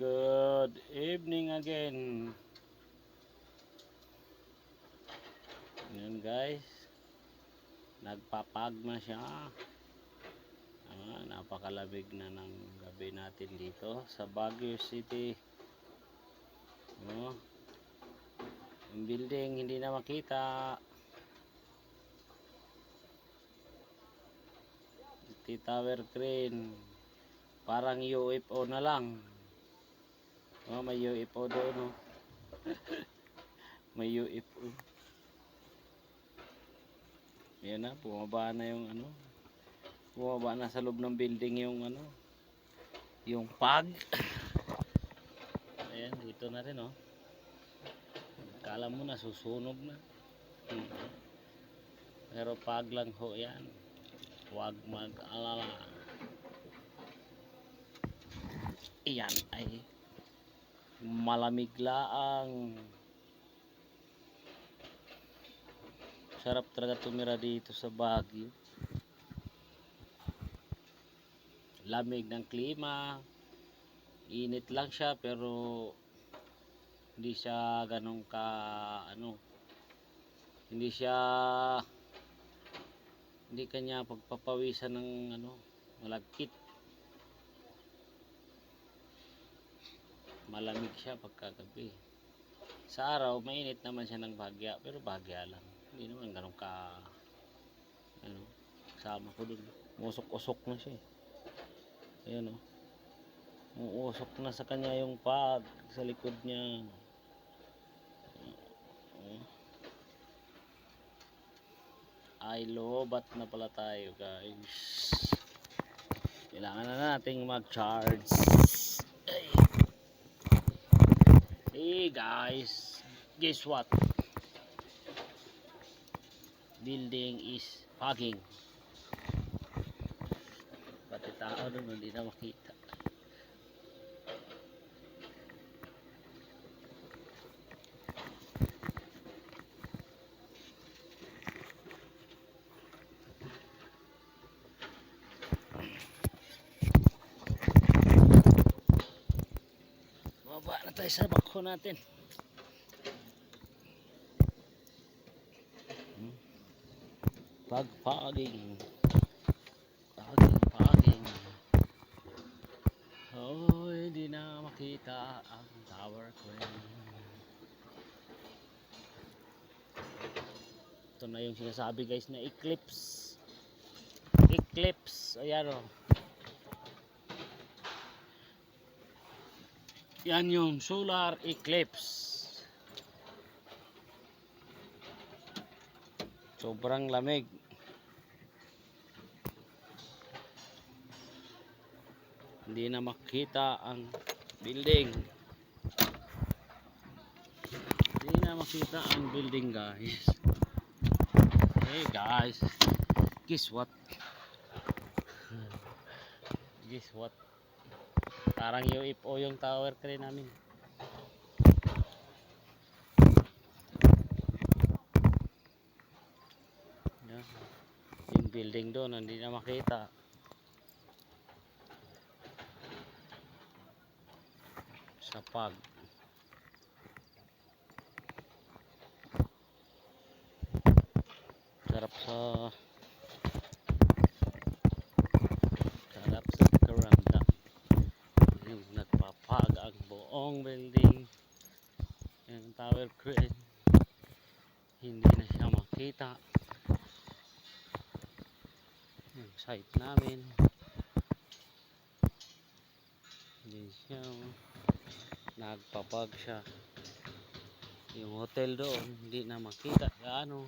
Good evening again. Ngayon guys, nagpapagma siya. Napakalamig na ng gabi natin dito sa Baguio City. Yung building hindi na makita. Tower crane. Parang UFO na lang. May UFO doon. May UFO. Yan na, bumaba na yung bumaba na sa loob ng building yung yung pag. Ayan, dito na rin kala mo na susunog na. Pero pag lang ho yan. Huwag mag-alala. Iyan ay malamig laang. Sarap talaga tumira dito sa Baguio. Lamig ng klima. Init lang siya pero hindi siya ganun ka hindi kanya pagpapawisan ng malagkit. Malamig siya pagkagabi. Sa araw mainit naman siya ng bahagya, pero bahagya lang. Hindi naman ganun ka sama ko dun. Usok-usok na siya. Ayan uusok na sa kanya yung pag sa likod niya. Ay lobat na pala tayo guys. Kailangan na nating mag-charge. Hey guys, guess what? Building is fogging. Pati tao doon hindi na makita. Baba na tayo sa bako natin. Pag-fogging. Fogging. Oh, hindi na makita ang tower crane. Ito na yung sinasabi guys na eclipse. Eclipse. Ayan yan yung solar eclipse. Sobrang lamig. Hindi na makita ang building. Hindi na makita ang building guys. Hey guys, guess what? Guess what? Parang UFO yung tower crane namin. Yung building doon hindi na makita. Sa pag. Sarap sa karanda. Yung nagpapag ang buong building. Yung tower crane hindi na siya makita. Yung site namin hindi siya nagpapag siya. Yung hotel doon hindi na makita gaano.